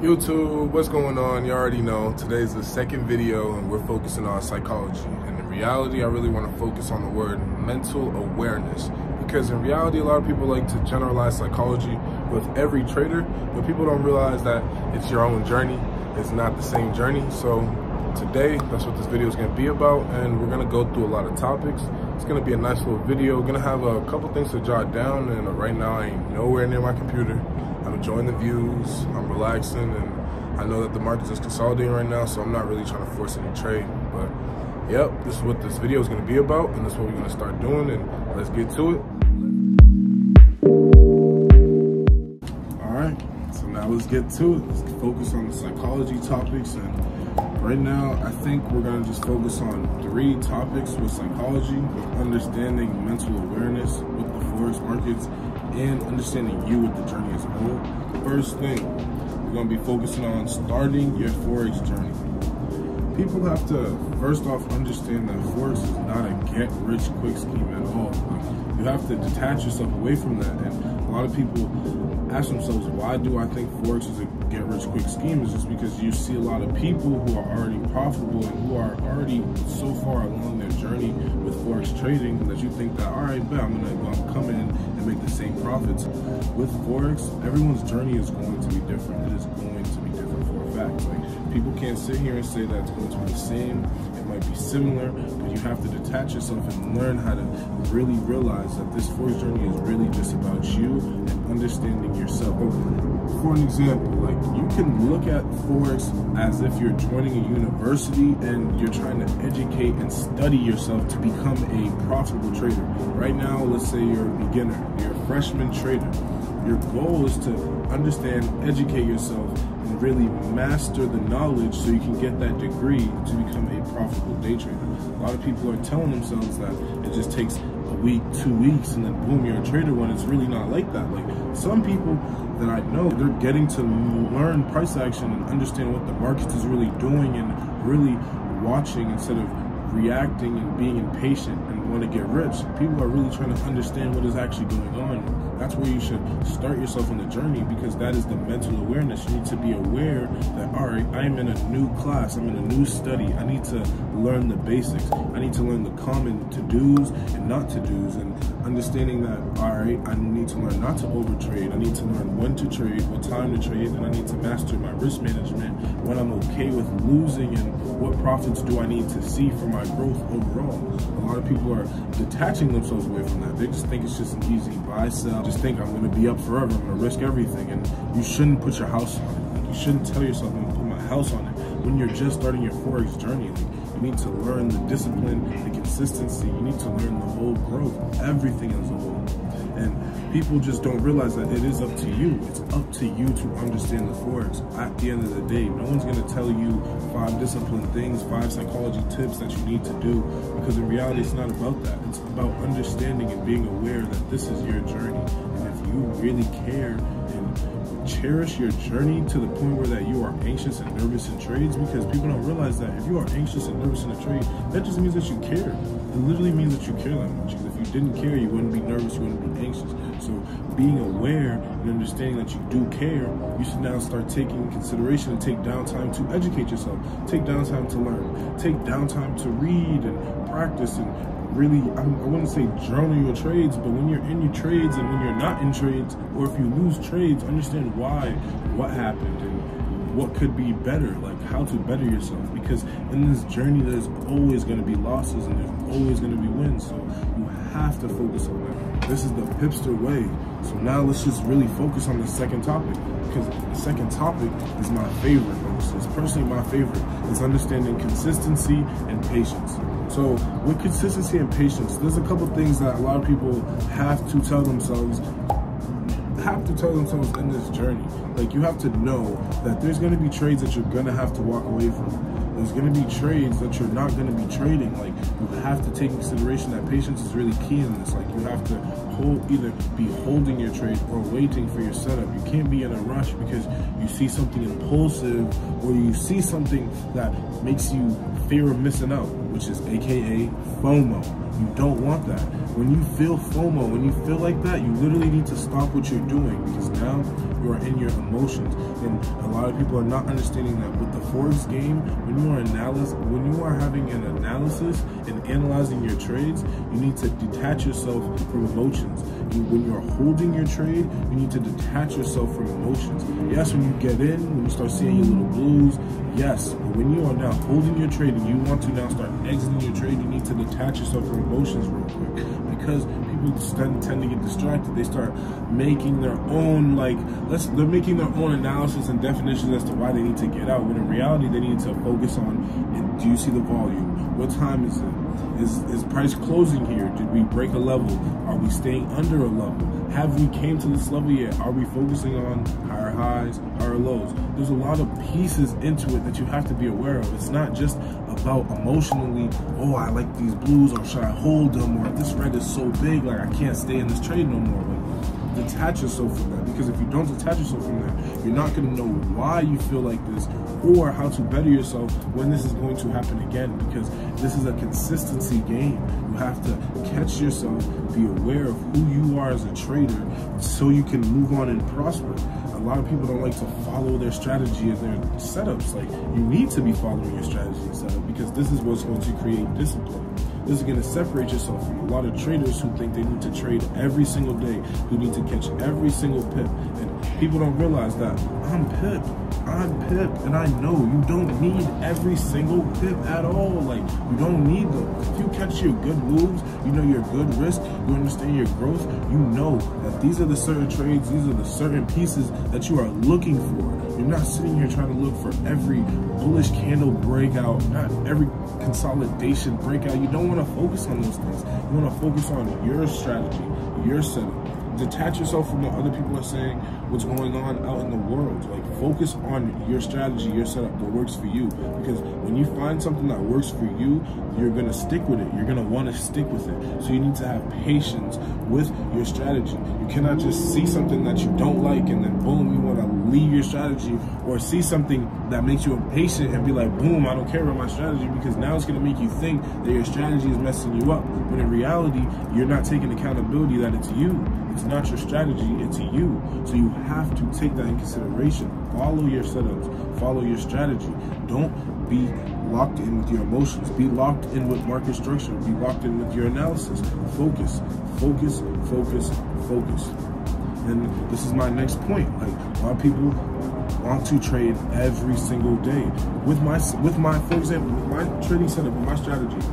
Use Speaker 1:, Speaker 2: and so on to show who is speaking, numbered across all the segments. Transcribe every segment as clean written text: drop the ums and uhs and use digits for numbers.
Speaker 1: YouTube, what's going on? You already know today's the second video and we're focusing on psychology. And in reality, I really want to focus on the word mental awareness, because in reality, a lot of people like to generalize psychology with every trader, but people don't realize that it's your own journey. It's not the same journey. So today, that's what this video is going to be about, and we're going to go through a lot of topics. It's going to be a nice little video. We're going to have a couple things to jot down, and right now I ain't nowhere near my computer. I'm enjoying the views, I'm relaxing, and I know that the market is consolidating right now, so I'm not really trying to force any trade. But yep, this is what this video is going to be about, and that's what we're going to start doing, and let's get to it. Alright, so now let's get to it. Let's focus on the psychology topics, and right now I think we're going to just focus on 3 topics with psychology, with understanding mental awareness with the forex markets, and understanding you with the journey as a whole. First thing, we're going to be focusing on starting your forex journey. People have to first off understand that forex is not a get-rich-quick scheme at all. You have to detach yourself away from that, and a lot of people ask themselves, why do I think forex is a get-rich-quick scheme? It's just because you see a lot of people who are already profitable and who are already so far along their journey with forex trading that you think that, all right, bet I'm gonna come in and make the same profits. With forex, everyone's journey is going to be different. It is going to be different for a fact. Like, people can't sit here and say that it's going to be the same. It might be similar, but you have to detach yourself and learn how to really realize that this forex journey is really just about you and understanding yourself. For an example, like, you can look at forex as if you're joining a university and you're trying to educate and study yourself to become a profitable trader. Right now, let's say you're a beginner, you're a freshman trader. Your goal is to understand, educate yourself, and really master the knowledge so you can get that degree to become a profitable day trader. A lot of people are telling themselves that it just takes a week, 2 weeks, and then boom, you're a trader, when it's really not like that. Like, some people that I know, they're getting to learn price action and understand what the market is really doing and really watching instead of reacting and being impatient and want to get rich. People are really trying to understand what is actually going on. That's where you should start yourself on the journey, because that is the mental awareness. You need to be aware that, all right, I'm in a new class, I'm in a new study, I need to learn the basics, I need to learn the common to-dos and not to-dos, and understanding that, all right, I need to learn not to overtrade, I need to learn when to trade, what time to trade, and I need to master my risk management, when I'm okay with losing, and what profits do I need to see for my growth overall. A lot of people are detaching themselves away from that. They just think it's just an easy buy, sell, just think I'm going to be up forever, I'm going to risk everything, and you shouldn't put your house on it. Like, you shouldn't tell yourself, I'm going to put my house on it when you're just starting your forex journey. Like, you need to learn the discipline, the consistency, you need to learn the whole growth, everything as a whole. And people just don't realize that it is up to you. It's up to you to understand the forex. At the end of the day, no one's going to tell you 5 discipline things, 5 psychology tips that you need to do, because in reality, it's not about that. It's about understanding and being aware that this is your journey. And if you really care and cherish your journey to the point where that you are anxious and nervous in trades, because people don't realize that if you are anxious and nervous in a trade, that just means that you care. It literally means that you care that much, because if you didn't care, you wouldn't be nervous, you wouldn't be anxious. So being aware and understanding that you do care, you should now start taking into consideration and take downtime to educate yourself, take downtime to learn, take downtime to read and practice, and really, I wouldn't say journal your trades, but when you're in your trades and when you're not in trades, or if you lose trades, understand why, what happened, and what could be better, like how to better yourself. Because in this journey, there's always going to be losses and there's always going to be wins. So you have to focus on that. This is the Pipster way. So now let's just really focus on the second topic, because the second topic is my favorite. It's personally my favorite. It's understanding consistency and patience. So with consistency and patience, there's a couple things that a lot of people have to tell themselves in this journey. Like, you have to know that there's going to be trades that you're going to have to walk away from. There's going to be trades that you're not going to be trading. Like, you have to take into consideration that patience is really key in this. Like, you have to either be holding your trade or waiting for your setup. You can't be in a rush because you see something impulsive or you see something that makes you fear of missing out, which is AKA FOMO. You don't want that. When you feel FOMO, when you feel like that, you literally need to stop what you're doing because now you are in your emotions. And a lot of people are not understanding that with the forex game, when you are having an analysis and analyzing your trades, you need to detach yourself from emotions. When you're holding your trade, you need to detach yourself from emotions. Yes, when you get in, when you start seeing your little blues, yes, but when you are now holding your trade and you want to now start exiting your trade, you need to detach yourself from emotions real quick because people tend to get distracted. They start making their own, they're making their own analysis and definitions as to why they need to get out, when in reality they need to focus on, do you see the volume? What time is it? Is price closing here? Did we break a level? Are we staying under a level? Have we came to this level yet? Are we focusing on higher highs, higher lows? There's a lot of pieces into it that you have to be aware of. It's not just about emotionally, oh, I like these blues, or should I hold them, or this red is so big, like I can't stay in this trade no more. Detach yourself from that, because if you don't detach yourself from that, you're not going to know why you feel like this or how to better yourself when this is going to happen again, because this is a consistency game. You have to catch yourself, be aware of who you are as a trader so you can move on and prosper. A lot of people don't like to follow their strategy and their setups. Like, you need to be following your strategy and setup because this is what's going to create discipline. This is going to separate yourself from a lot of traders who think they need to trade every single day, who need to catch every single pip. And people don't realize that I'm pip, and I know you don't need every single pip at all. Like, you don't need them. If you catch your good moves, you know your good risk, you understand your growth, you know that these are the certain trades, these are the certain pieces that you are looking for. You're not sitting here trying to look for every bullish candle breakout, not every consolidation breakout. You don't want to focus on those things. You want to focus on your strategy, your setup. Detach yourself from what other people are saying, what's going on out in the world. Like, focus on your strategy, your setup, what works for you. Because when you find something that works for you, you're going to stick with it. You're going to want to stick with it. So you need to have patience with your strategy. You cannot just see something that you don't like and then boom, you want to leave your strategy, or see something that makes you impatient and be like, boom, I don't care about my strategy, because now it's going to make you think that your strategy is messing you up. When in reality, you're not taking accountability that it's you. It's not your strategy, it's you. So you have to take that in consideration. Follow your setups, follow your strategy. Don't be locked in with your emotions. Be locked in with market structure. Be locked in with your analysis. Focus, focus, focus, focus. And this is my next point. Like, a lot of people want to trade every single day. For example, with my trading setup, with my strategy,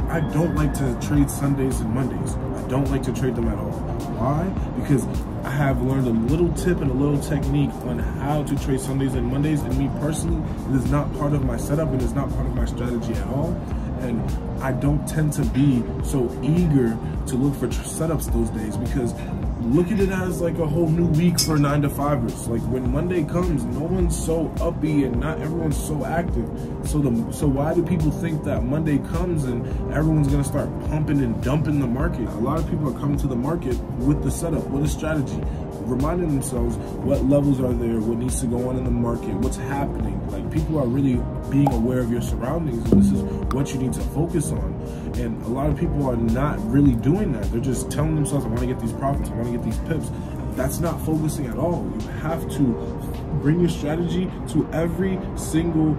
Speaker 1: I don't like to trade Sundays and Mondays. I don't like to trade them at all. Why? Because I have learned a little tip and a little technique on how to trade Sundays and Mondays, and me personally, it is not part of my setup and it's not part of my strategy at all. And I don't tend to be so eager to look for setups those days, because look at it as like a whole new week for 9-to-5ers. Like, when Monday comes, no one's so upbeat and not everyone's so active. So why do people think that Monday comes and everyone's gonna start pumping and dumping the market? A lot of people are coming to the market with the setup, with a strategy, reminding themselves what levels are there, what needs to go on in the market, what's happening. Like, people are really being aware of your surroundings, and this is what you need to focus on. And a lot of people are not really doing that. They're just telling themselves, I want to get these profits, I want to get these pips. That's not focusing at all. You have to bring your strategy to every single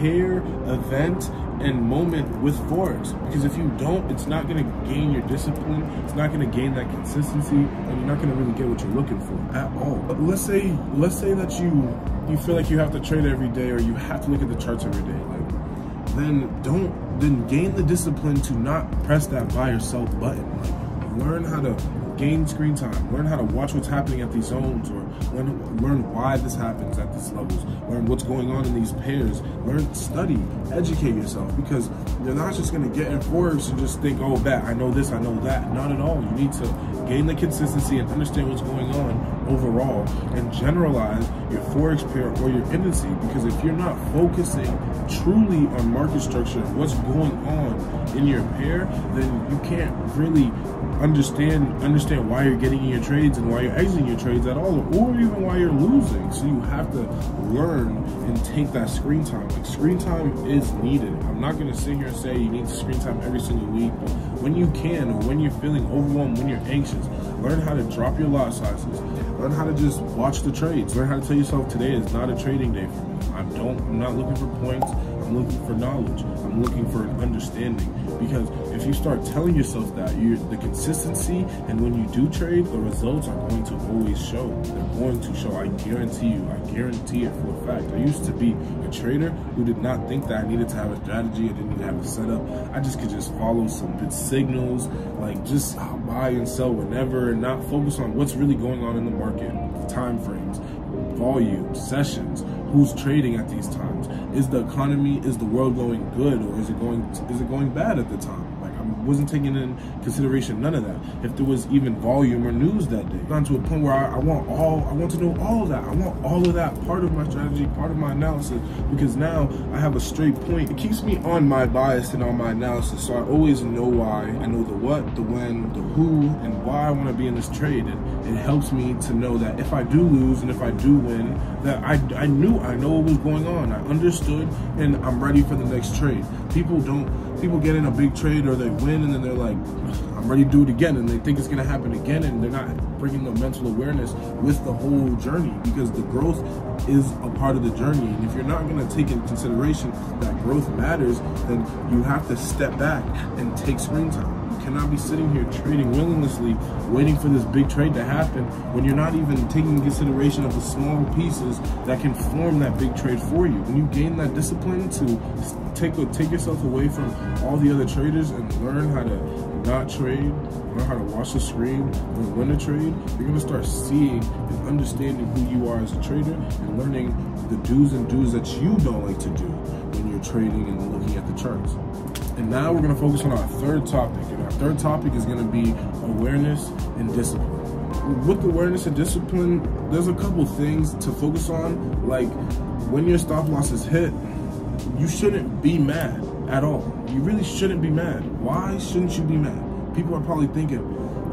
Speaker 1: pair, event, and moment with forex, because if you don't, it's not going to gain your discipline, it's not going to gain that consistency, and you're not going to really get what you're looking for at all. But let's say that you feel like you have to trade every day, or you have to look at the charts every day. Like, then gain the discipline to not press that buy or sell button. Like, learn how to gain screen time, learn how to watch what's happening at these zones, or learn why this happens at these levels, learn what's going on in these pairs, study, educate yourself, because you're not just going to get in forex and just think, oh, bet, I know this, I know that. Not at all. You need to gain the consistency and understand what's going on overall and generalize your forex pair or your indice. Because if you're not focusing truly on market structure and what's going on in your pair, then you can't really understand why you're getting in your trades and why you're exiting your trades at all, or even why you're losing. So you have to learn and take that screen time. Like, screen time is needed. I'm not going to sit here and say you need screen time every single week, but when you can, or when you're feeling overwhelmed, when you're anxious, learn how to drop your lot sizes. Learn how to just watch the trades. Learn how to tell yourself, today is not a trading day for me. I'm not looking for points. I'm looking for knowledge. I'm looking for an understanding. Because if you start telling yourself that, the consistency, and when you do trade, the results are going to always show. They're going to show. I guarantee you. I guarantee it for a fact. I used to be a trader who did not think that I needed to have a strategy. I didn't need to have a setup. I just could just follow some good signals, like just buy and sell whenever, and not focus on what's really going on in the market, time frames, volume, sessions, who's trading at these times. Is the economy, is the world going good, or is it going bad at the time? Like, I wasn't taking in consideration none of that. If there was even volume or news that day, gone to a point where I want to know all of that. I want all of that part of my strategy, part of my analysis, because now I have a straight point. It keeps me on my bias and on my analysis, so I always know why. I know the what, the when, the who, and why I want to be in this trade. And it helps me to know that if I do lose and if I do win, that I know what was going on. I understood, and I'm ready for the next trade. People get in a big trade, or they win, and then they're like, I'm ready to do it again, and they think it's going to happen again, and they're not bringing the mental awareness with the whole journey, because the growth is a part of the journey. And if you're not going to take into consideration that growth matters, then you have to step back and take screen time. You cannot be sitting here trading willinglessly, waiting for this big trade to happen, when you're not even taking into consideration of the small pieces that can form that big trade for you. When you gain that discipline to take yourself away from all the other traders and learn how to not trade, learn how to watch the screen, and when to trade, you're going to start seeing and understanding who you are as a trader, and learning the do's and don'ts that you don't like to do when you're trading and looking at the charts. And now we're going to focus on our third topic, and our third topic is going to be awareness and discipline. With awareness and discipline, there's a couple things to focus on. Like, when your stop loss is hit, you shouldn't be mad at all. You really shouldn't be mad. Why shouldn't you be mad? People are probably thinking,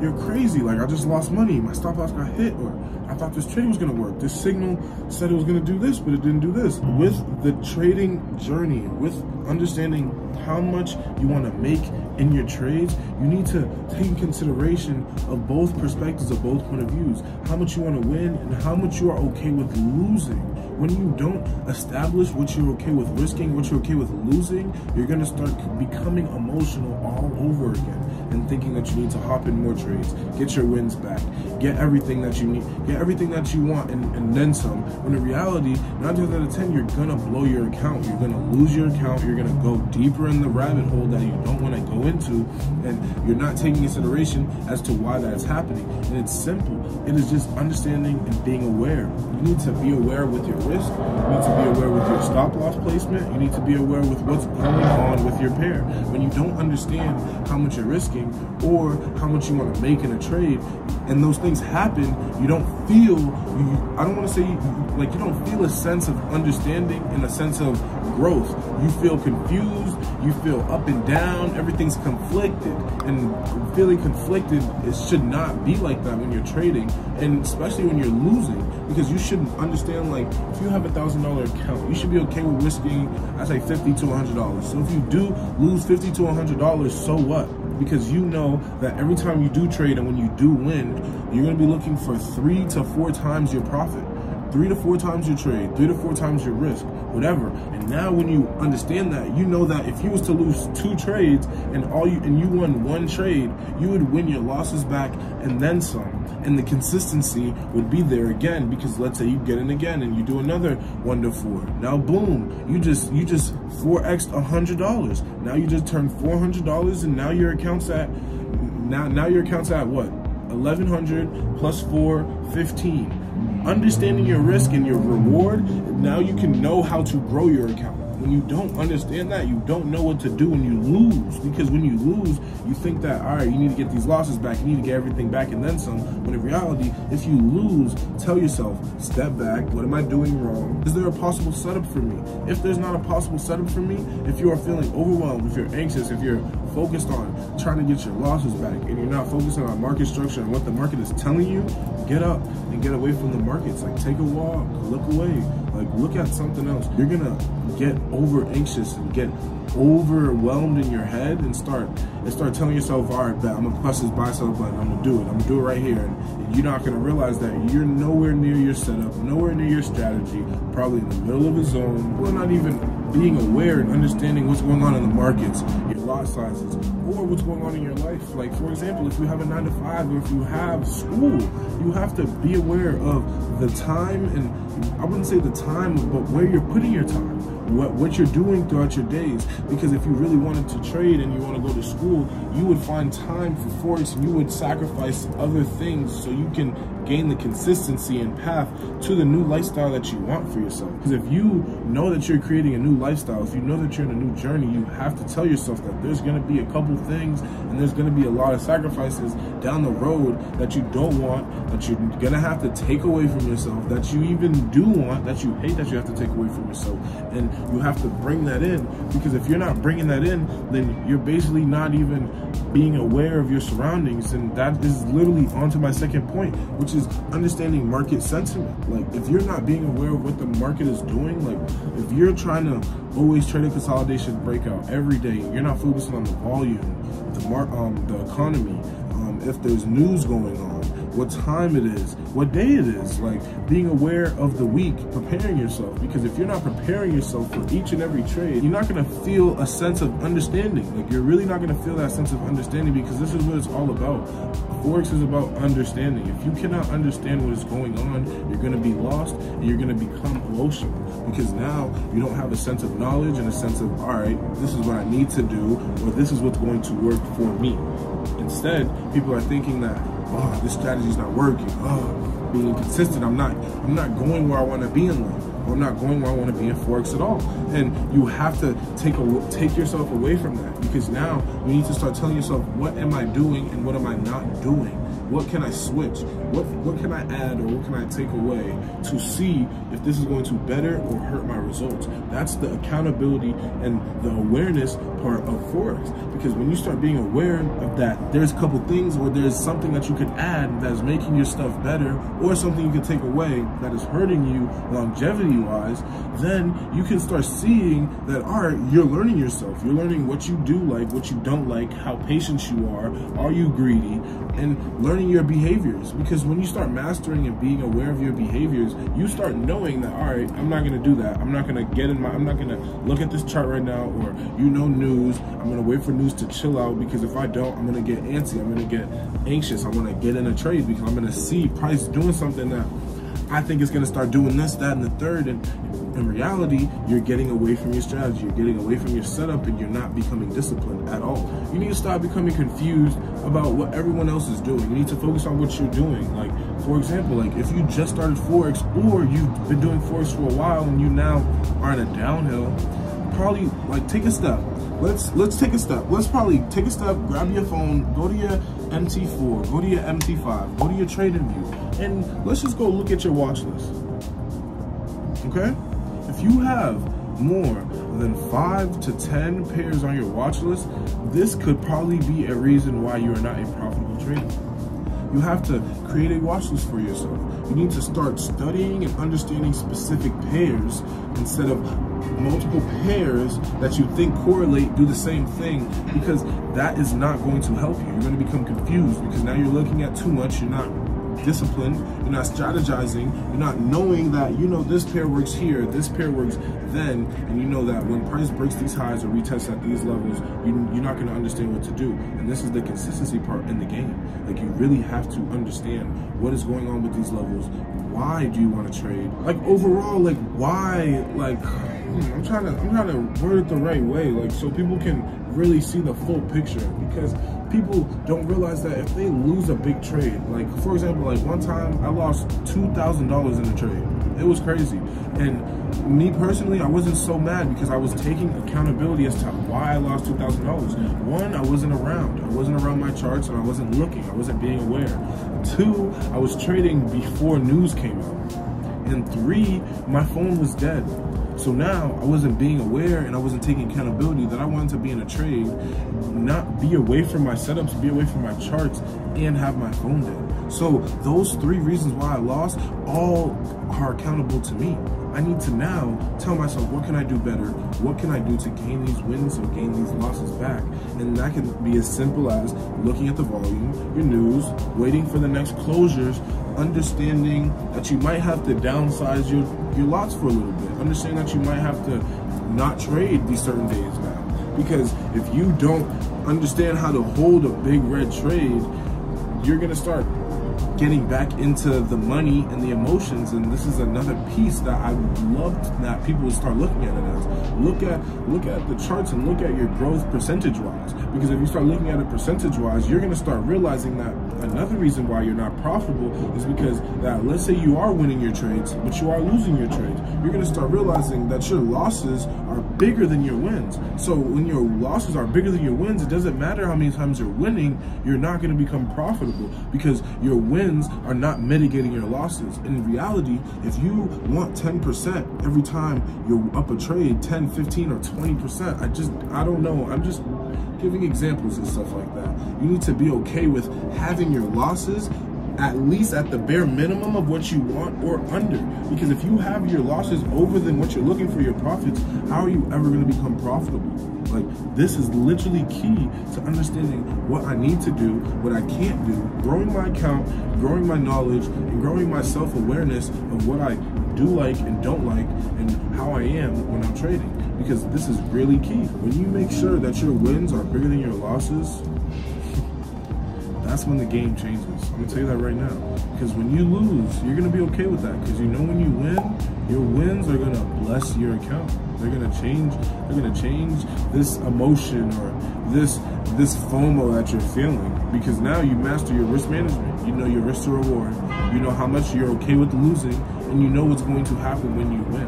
Speaker 1: you're crazy, like, I just lost money, my stop loss got hit, or I thought this trade was going to work. This signal said it was going to do this, but it didn't do this. With the trading journey, with understanding how much you want to make in your trades, you need to take in consideration of both perspectives, of both point of views. How much you want to win and how much you are okay with losing. When you don't establish what you're okay with risking, what you're okay with losing, you're going to start becoming emotional all over again, and thinking that you need to hop in more trades, get your wins back, get everything that you need, get everything that you want, and then some. When in reality, 9 times out of 10, you're going to blow your account. You're going to lose your account. You're going to go deeper in the rabbit hole that you don't want to go into, and you're not taking consideration as to why that's happening. And it's simple. It is just understanding and being aware. You need to be aware with your risk. You need to be aware with your stop loss placement. You need to be aware with what's going on with your pair. When you don't understand how much you're risking or how much you want to make in a trade, and those things happen, you don't feel, I don't want to say, like, you don't feel a sense of understanding and a sense of growth. You feel confused, you feel up and down, everything's conflicted. And feeling conflicted, it should not be like that when you're trading, and especially when you're losing, because you should understand, like, if you have a $1,000 account, you should be okay with risking, I say, $50 to $100. So if you do lose $50 to $100, so what? Because you know that every time you do trade and when you do win, you're going to be looking for 3 to 4 times your profit. 3 to 4 times your trade, 3 to 4 times your risk, whatever. And now when you understand that, you know that if you was to lose 2 trades and you won 1 trade, you would win your losses back and then some. And the consistency would be there again, because let's say you get in again and you do another 1 to 4. Now boom, you just 4x'd $100. Now you just turned $400, and now your account's at what? 1,100 plus 4, 15. Understanding your risk and your reward, now you can know how to grow your account. When you don't understand that, you don't know what to do when you lose. Because when you lose, you think that, all right, you need to get these losses back, you need to get everything back and then some. When in reality, if you lose, tell yourself, step back, what am I doing wrong? Is there a possible setup for me? If there's not a possible setup for me, if you are feeling overwhelmed, if you're anxious, if you're focused on trying to get your losses back and you're not focusing on market structure and what the market is telling you, get up and get away from the markets. Like, take a walk, look away, like look at something else. You're gonna get over anxious and get overwhelmed in your head and start telling yourself, all right, bet, I'm gonna press this buy sell button, I'm gonna do it right here. And you're not gonna realize that you're nowhere near your setup, nowhere near your strategy, probably in the middle of a zone. We're not even being aware and understanding what's going on in the markets, your lot sizes, or what's going on in your life. Like, for example, if you have a 9 to 5 or if you have school, you have to be aware of the time, and I wouldn't say the time, but where you're putting your time, what you're doing throughout your days. Because if you really wanted to trade and you want to go to school, you would find time for forex and you would sacrifice other things so you can gain the consistency and path to the new lifestyle that you want for yourself. Because if you know that you're creating a new lifestyle, if you know that you're in a new journey, you have to tell yourself that there's going to be a couple things and there's going to be a lot of sacrifices down the road that you don't want, that you're going to have to take away from yourself, that you even do want, that you hate that you have to take away from yourself. And you have to bring that in, because if you're not bringing that in, then you're basically not even being aware of your surroundings. And that is literally onto my second point, which is understanding market sentiment. Like, if you're not being aware of what the market is doing, like if you're trying to always trade a consolidation breakout every day, you're not focusing on the volume, the economy, if there's news going on, what time it is, what day it is, like being aware of the week, preparing yourself. Because if you're not preparing yourself for each and every trade, you're not gonna feel a sense of understanding. Like, you're really not gonna feel that sense of understanding, because this is what it's all about. Forex is about understanding. If you cannot understand what is going on, you're gonna be lost and you're gonna become emotional, because now you don't have a sense of knowledge and a sense of, all right, this is what I need to do, or this is what's going to work for me. Instead, people are thinking that, oh, this strategy is not working. Oh, being inconsistent. I'm not going where I want to be in life. Or I'm not going where I want to be in forex at all. And you have to take yourself away from that, because now you need to start telling yourself, what am I doing and what am I not doing? What can I switch? What can I add, or what can I take away to see if this is going to better or hurt my results? That's the accountability and the awareness part of forex. Because when you start being aware of that, there's a couple things, or there's something that you could add that is making your stuff better, or something you can take away that is hurting you longevity-wise, then you can start seeing that, all right, you're learning yourself. You're learning what you do like, what you don't like, how patient you are you greedy, and learning your behaviors. Because when you start mastering and being aware of your behaviors, you start knowing that, all right, I'm not gonna do that. I'm not gonna look at this chart right now, or news. I'm gonna wait for news to chill out, because if I don't, I'm gonna get antsy, I'm gonna get anxious, I'm gonna get in a trade, because I'm gonna see price doing something that I think is gonna start doing this, that, and the third. And in reality, you're getting away from your strategy, you're getting away from your setup, and you're not becoming disciplined at all. You need to stop becoming confused about what everyone else is doing. You need to focus on what you're doing. Like, for example, like if you just started forex, or you've been doing forex for a while and you now are in a downhill, probably like take a step. Let's take a step. Let's probably take a step, grab your phone, go to your MT4, go to your MT5, go to your trading view, and let's just go look at your watch list. Okay? If you have more than 5 to 10 pairs on your watch list, this could probably be a reason why you are not a profitable trader. You have to create a watch list for yourself. You need to start studying and understanding specific pairs instead of multiple pairs that you think correlate, do the same thing, because that is not going to help you. You're going to become confused, because now you're looking at too much. You're not disciplined, you're not strategizing, you're not knowing that, this pair works here, this pair works then, and you know that when price breaks these highs or retests at these levels, you're not going to understand what to do. And this is the consistency part in the game. Like, you really have to understand what is going on with these levels. Why do you want to trade? Like, overall, like, why? Like, I'm trying to word it the right way, like, so people can really see the full picture. Because people don't realize that if they lose a big trade, like, for example, like one time I lost $2,000 in a trade. It was crazy. And me personally, I wasn't so mad because I was taking accountability as to why I lost $2,000. One, I wasn't around. I wasn't around my charts and I wasn't looking. I wasn't being aware. Two, I was trading before news came out. And three, my phone was dead. So now I wasn't being aware and I wasn't taking accountability that I wanted to be in a trade, not be away from my setups, be away from my charts, and have my phone dead. So those three reasons why I lost all are accountable to me. I need to now tell myself, what can I do better? What can I do to gain these wins or gain these losses back? And that can be as simple as looking at the volume, your news, waiting for the next closures, understanding that you might have to downsize your lots for a little bit. Understand that you might have to not trade these certain days now. Because if you don't understand how to hold a big red trade, you're gonna start getting back into the money and the emotions. And this is another piece that I would love that people would start looking at it as. Look at the charts and look at your growth percentage-wise. Because if you start looking at it percentage-wise, you're gonna start realizing that another reason why you're not profitable is because that, let's say you are winning your trades, but you are losing your trades. You're gonna start realizing that your losses are bigger than your wins. So when your losses are bigger than your wins, it doesn't matter how many times you're winning, you're not gonna become profitable because your wins are not mitigating your losses. In reality, if you want 10% every time you're up a trade, 10, 15, or 20%, I don't know. I'm just giving examples and stuff like that. You need to be okay with having your losses at least at the bare minimum of what you want or under. Because if you have your losses over than what you're looking for your profits, how are you ever going to become profitable? Like, this is literally key to understanding what I need to do, what I can't do, growing my account, growing my knowledge, and growing my self-awareness of what I do like and don't like and how I am when I'm trading. Because this is really key. When you make sure that your wins are bigger than your losses, that's when the game changes. I'm gonna tell you that right now. Because when you lose, you're gonna be okay with that. Because you know when you win, your wins are gonna bless your account. They're gonna change this emotion or this FOMO that you're feeling. Because now you master your risk management. You know your risk to reward. You know how much you're okay with losing, and you know what's going to happen when you win.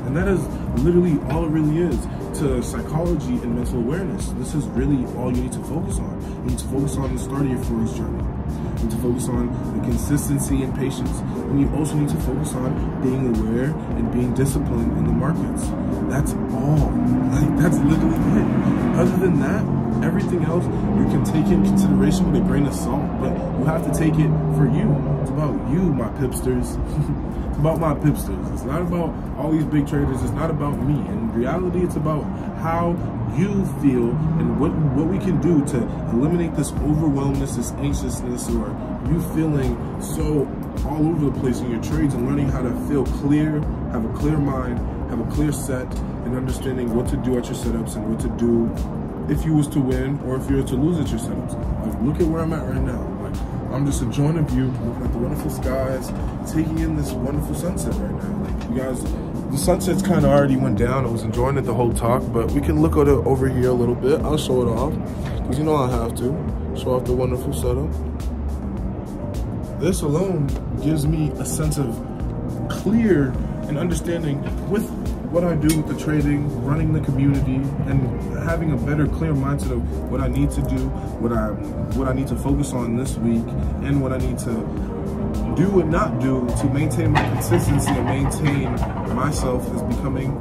Speaker 1: And that is literally all it really is to psychology and mental awareness. This is really all you need to focus on. You need to focus on the start of your forex journey. You need to focus on the consistency and patience. And you also need to focus on being aware and being disciplined in the markets. That's all. Like, that's literally it. Other than that, everything else you can take in consideration with a grain of salt, but you have to take it for you. It's about you, my Pipsters. It's about my Pipsters. It's not about all these big traders. It's not about me. In reality, it's about how you feel and what we can do to eliminate this overwhelmness, this anxiousness, or you feeling so all over the place in your trades, and learning how to feel clear, have a clear mind, have a clear set, and understanding what to do at your setups and what to do if you was to win or if you were to lose at your setups. Like, look at where I'm at right now. Like, I'm just enjoying the view, looking at the wonderful skies, taking in this wonderful sunset right now. Like, you guys, the sunset's kind of already went down. I was enjoying it the whole talk, but we can look at it over here a little bit. I'll show it off, because you know I have to. Show off the wonderful setup. This alone gives me a sense of clear and understanding with what I do with the trading, running the community, and having a better, clear mindset of what I need to do, what I need to focus on this week, and what I need to do and not do to maintain my consistency and maintain myself as becoming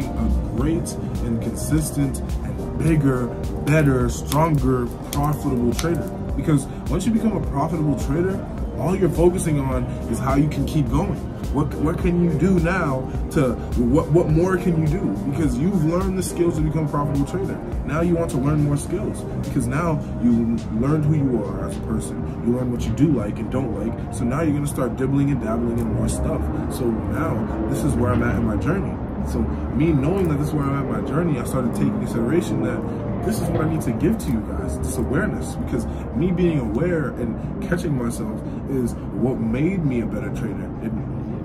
Speaker 1: a great and consistent and bigger, better, stronger, profitable trader. Because once you become a profitable trader, all you're focusing on is how you can keep going. What can you do now to, what more can you do? Because you've learned the skills to become a profitable trader. Now you want to learn more skills, because now you learned who you are as a person. You learn what you do like and don't like. So now you're gonna start dibbling and dabbling in more stuff. So now this is where I'm at in my journey. So me knowing that this is where I'm at in my journey, I started taking consideration that this is what I need to give to you guys, this awareness, because me being aware and catching myself is what made me a better trader. It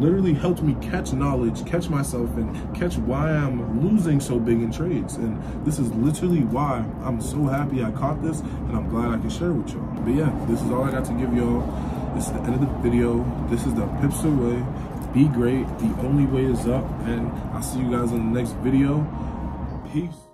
Speaker 1: literally helped me catch knowledge, catch myself, and catch why I'm losing so big in trades. And this is literally why I'm so happy I caught this, and I'm glad I can share it with y'all. But yeah, this is all I got to give y'all. This is the end of the video. This is the Pipster way. be great. The only way is up, and I'll see you guys in the next video. Peace.